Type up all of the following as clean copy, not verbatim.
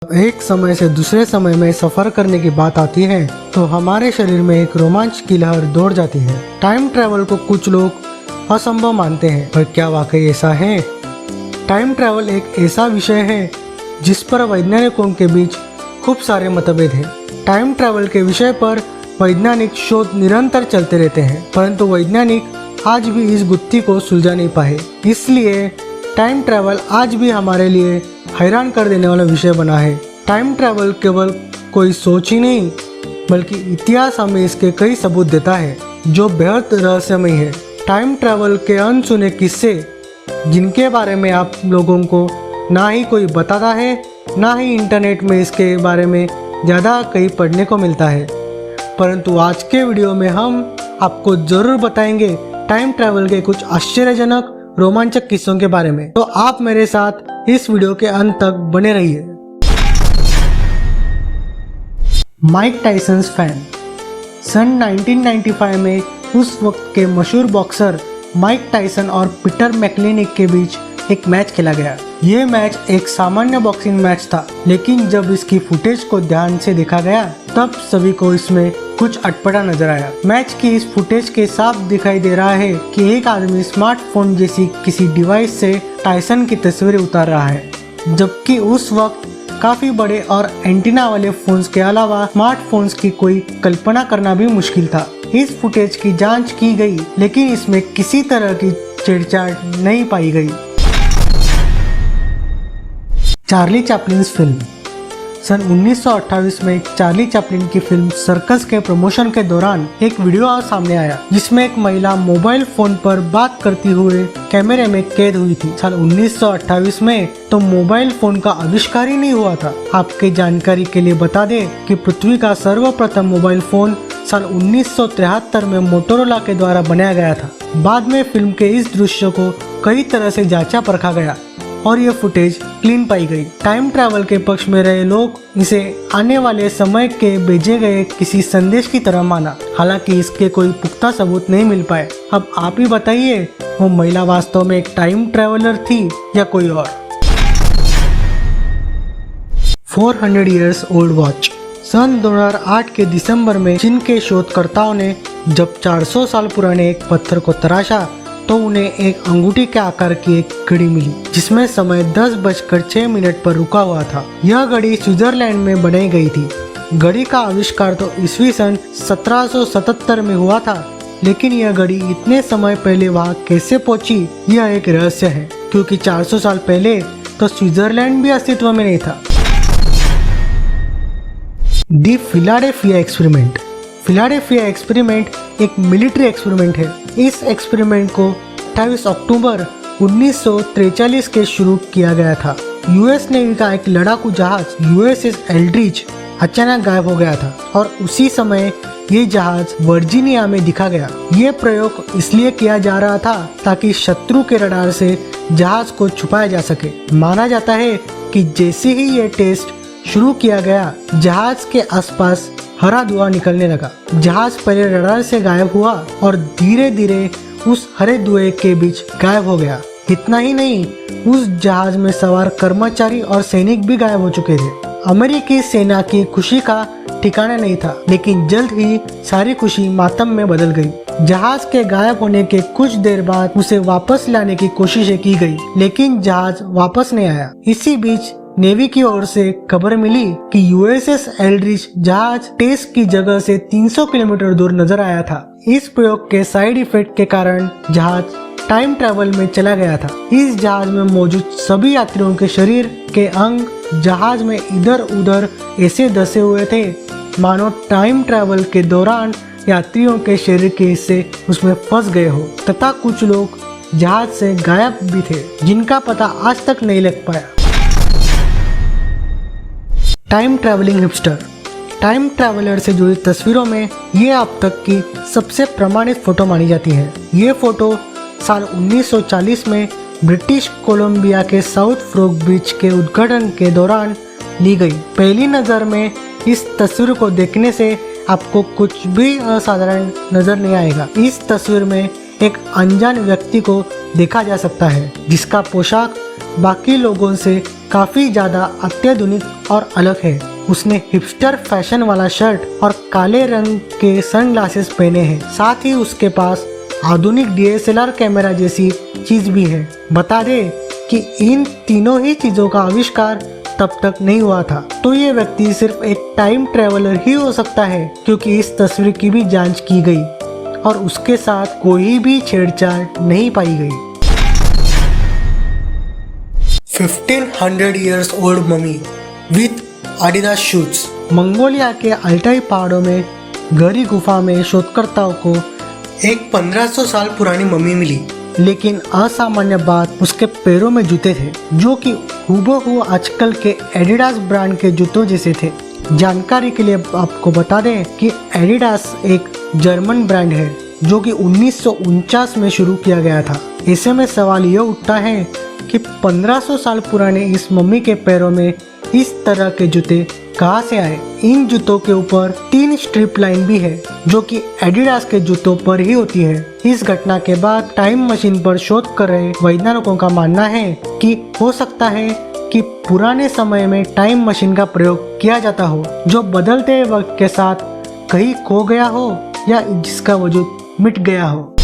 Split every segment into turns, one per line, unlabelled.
एक समय से दूसरे समय में सफर करने की बात आती है तो हमारे शरीर में एक रोमांच की लहर दौड़ जाती है। टाइम ट्रैवल को कुछ लोग असंभव मानते हैं, पर क्या वाकई ऐसा है? टाइम ट्रैवल एक ऐसा विषय है जिस पर वैज्ञानिकों के बीच खूब सारे मतभेद हैं। टाइम ट्रैवल के विषय पर वैज्ञानिक शोध निरंतर चलते रहते हैं, परंतु वैज्ञानिक आज भी इस गुत्थी को सुलझा नहीं पाए। इसलिए टाइम ट्रैवल आज भी हमारे लिए हैरान कर देने वाला विषय बना है। टाइम ट्रैवल केवल कोई सोच ही नहीं, बल्कि इतिहास हमें इसके कई सबूत देता है जो बेहद रहस्यमय है। टाइम ट्रैवल के अनसुने किस्से जिनके बारे में आप लोगों को ना ही कोई बताता है, ना ही इंटरनेट में इसके बारे में ज़्यादा कहीं पढ़ने को मिलता है, परंतु आज के वीडियो में हम आपको ज़रूर बताएंगे टाइम ट्रैवल के कुछ आश्चर्यजनक रोमांचक किस्सों के बारे में। तो आप मेरे साथ इस वीडियो के अंत तक बने रहिए। Mike Tyson fan. सन 1995 में उस वक्त के मशहूर बॉक्सर माइक टायसन और पीटर मैकलिनिक के बीच एक मैच खेला गया। ये मैच एक सामान्य बॉक्सिंग मैच था, लेकिन जब इसकी फुटेज को ध्यान से देखा गया तब सभी को इसमें कुछ अटपटा नजर आया। मैच की इस फुटेज के साफ दिखाई दे रहा है कि एक आदमी स्मार्टफोन जैसी किसी डिवाइस से टायसन की तस्वीरें उतार रहा है, जबकि उस वक्त काफी बड़े और एंटीना वाले फोन्स के अलावा स्मार्टफोन्स की कोई कल्पना करना भी मुश्किल था। इस फुटेज की जांच की गई, लेकिन इसमें किसी तरह की छेड़छाड़ नहीं पाई गई। Charlie Chaplin film. सन 1928 में चार्ली चैपलिन की फिल्म सर्कस के प्रमोशन के दौरान एक वीडियो सामने आया जिसमें एक महिला मोबाइल फोन पर बात करती हुए कैमरे में कैद हुई थी। सन 1928 में तो मोबाइल फोन का आविष्कार ही नहीं हुआ था। आपके जानकारी के लिए बता दें कि पृथ्वी का सर्वप्रथम मोबाइल फोन सन 1973 में मोटोरोला के द्वारा बनाया गया था। बाद में फिल्म के इस दृश्य को कई तरह से जांचा परखा गया और ये फुटेज क्लीन पाई गई। टाइम ट्रैवल के पक्ष में रहे लोग इसे आने वाले समय के भेजे गए किसी संदेश की तरह माना, हालांकि इसके कोई पुख्ता सबूत नहीं मिल पाए। अब आप ही बताइए, वो महिला वास्तव में एक टाइम ट्रैवलर थी या कोई और? 400 इयर्स ओल्ड वॉच। सन 2008 के दिसंबर में चीन के शोधकर्ताओं ने जब 400 साल पुराने एक पत्थर को तराशा तो उन्हें एक अंगूठी के आकार की एक घड़ी मिली जिसमें समय 10:06 पर रुका हुआ था। यह घड़ी स्विट्जरलैंड में बनाई गई थी। घड़ी का आविष्कार तो ईस्वी सन 1777 में हुआ था, लेकिन यह घड़ी इतने समय पहले वहां कैसे पहुंची यह एक रहस्य है, क्योंकि 400 साल पहले तो स्विट्जरलैंड भी अस्तित्व में नहीं था। दी फिलाडेल्फिया एक्सपेरिमेंट। फिलाडेल्फिया एक्सपेरिमेंट एक मिलिट्री एक्सपेरिमेंट है। इस एक्सपेरिमेंट को 28 अक्टूबर 1943 के शुरू किया गया था। यूएस नेवी का एक लड़ाकू जहाज यूएसएस एल्ड्रिच अचानक गायब हो गया था और उसी समय ये जहाज वर्जीनिया में दिखा गया। ये प्रयोग इसलिए किया जा रहा था ताकि शत्रु के रडार से जहाज को छुपाया जा सके। माना जाता है कि जैसे ही ये टेस्ट शुरू किया गया, जहाज के आसपास हरा धुआं निकलने लगा। जहाज पहले रडार से गायब हुआ और धीरे धीरे उस हरे धुएं के बीच गायब हो गया। इतना ही नहीं, उस जहाज में सवार कर्मचारी और सैनिक भी गायब हो चुके थे। अमेरिकी सेना की खुशी का ठिकाना नहीं था, लेकिन जल्द ही सारी खुशी मातम में बदल गई। जहाज के गायब होने के कुछ देर बाद उसे वापस लाने की कोशिशें की गई, लेकिन जहाज वापस नहीं आया। इसी बीच नेवी की ओर से खबर मिली कि यूएसएस एल्ड्रिच जहाज टेस्ट की जगह से 300 किलोमीटर दूर नजर आया था। इस प्रयोग के साइड इफेक्ट के कारण जहाज टाइम ट्रैवल में चला गया था। इस जहाज में मौजूद सभी यात्रियों के शरीर के अंग जहाज में इधर उधर ऐसे धसे हुए थे मानो टाइम ट्रैवल के दौरान यात्रियों के शरीर के हिस्से उसमें फंस गए हो, तथा कुछ लोग जहाज से गायब भी थे जिनका पता आज तक नहीं लग पाया। Time travelling hipster. Time traveller से जुड़ी तस्वीरों में ये अब तक की सबसे प्रमाणित फोटो मानी जाती है। ये फोटो साल 1940 में ब्रिटिश कोलंबिया के साउथ फ्रोग बीच के उद्घाटन के दौरान ली गई। पहली नज़र में इस तस्वीर को देखने से आपको कुछ भी असाधारण नजर नहीं आएगा। इस तस्वीर में एक अनजान व्यक्ति को देखा जा सकता है जिसका पोशाक बाकी लोगों से काफी ज्यादा अत्याधुनिक और अलग है। उसने हिपस्टर फैशन वाला शर्ट और काले रंग के सनग्लासेस पहने हैं। साथ ही उसके पास आधुनिक DSLR कैमरा जैसी चीज भी है। बता दे कि इन तीनों ही चीजों का आविष्कार तब तक नहीं हुआ था, तो ये व्यक्ति सिर्फ एक टाइम ट्रेवलर ही हो सकता है, क्योंकि इस तस्वीर की भी जांच की गई और उसके साथ कोई भी छेड़छाड़ नहीं पाई गई। 1500 years old mummy with Adidas shoes। Mongolia के अल्टाई पहाड़ों में गहरी गुफा में शोधकर्ताओं को एक 1500 साल पुरानी मम्मी मिली, लेकिन असामान्य बात उसके पैरों में जूते थे जो कि हूबहू आजकल के एडिडास ब्रांड के जूतों जैसे थे। जानकारी के लिए आपको बता दें कि एडिडास एक जर्मन ब्रांड है जो कि 1949 में शुरू किया गया था। ऐसे में सवाल यह उठता है कि 1500 साल पुराने इस मम्मी के पैरों में इस तरह के जूते कहां से आए। इन जूतों के ऊपर 3 स्ट्रिप लाइन भी है जो कि एडिडास के जूतों पर ही होती है। इस घटना के बाद टाइम मशीन पर शोध कर रहे वैज्ञानिकों का मानना है कि हो सकता है कि पुराने समय में टाइम मशीन का प्रयोग किया जाता हो जो बदलते वक्त के साथ कहीं खो गया हो या जिसका वजूद मिट गया हो।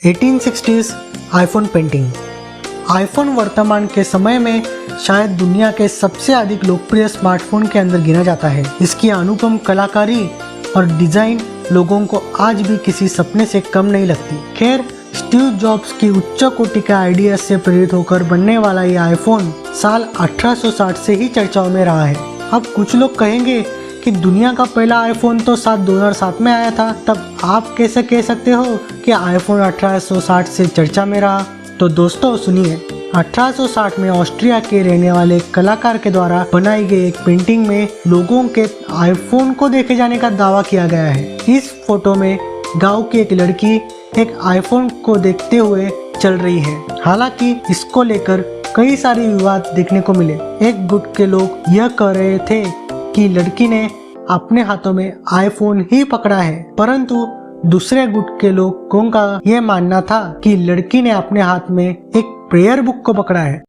1860s iPhone painting. आईफोन वर्तमान के समय में शायद दुनिया के सबसे अधिक लोकप्रिय स्मार्टफोन के अंदर गिना जाता है। इसकी अनुपम कलाकारी और डिजाइन लोगों को आज भी किसी सपने से कम नहीं लगती। खैर, स्टीव जॉब्स की उच्च कोटि का आइडिया से प्रेरित होकर बनने वाला ये आईफोन साल 1860 से ही चर्चाओं में रहा है। अब कुछ लोग कहेंगे कि दुनिया का पहला आईफोन तो 2007 में आया था, तब आप कैसे कह सकते हो कि आईफोन 1860 से चर्चा में रहा। तो दोस्तों सुनिए, 1860 में ऑस्ट्रिया के रहने वाले कलाकार के द्वारा बनाई गई एक पेंटिंग में लोगों के आईफोन को देखे जाने का दावा किया गया है। इस फोटो में गांव की एक लड़की एक आईफोन को देखते हुए चल रही है। हालांकि इसको लेकर कई सारे विवाद देखने को मिले। एक गुट के लोग यह कह रहे थे कि लड़की ने अपने हाथों में आईफोन ही पकड़ा है, परंतु दूसरे गुट के लोगों का यह मानना था कि लड़की ने अपने हाथ में एक प्रेयर बुक को पकड़ा है।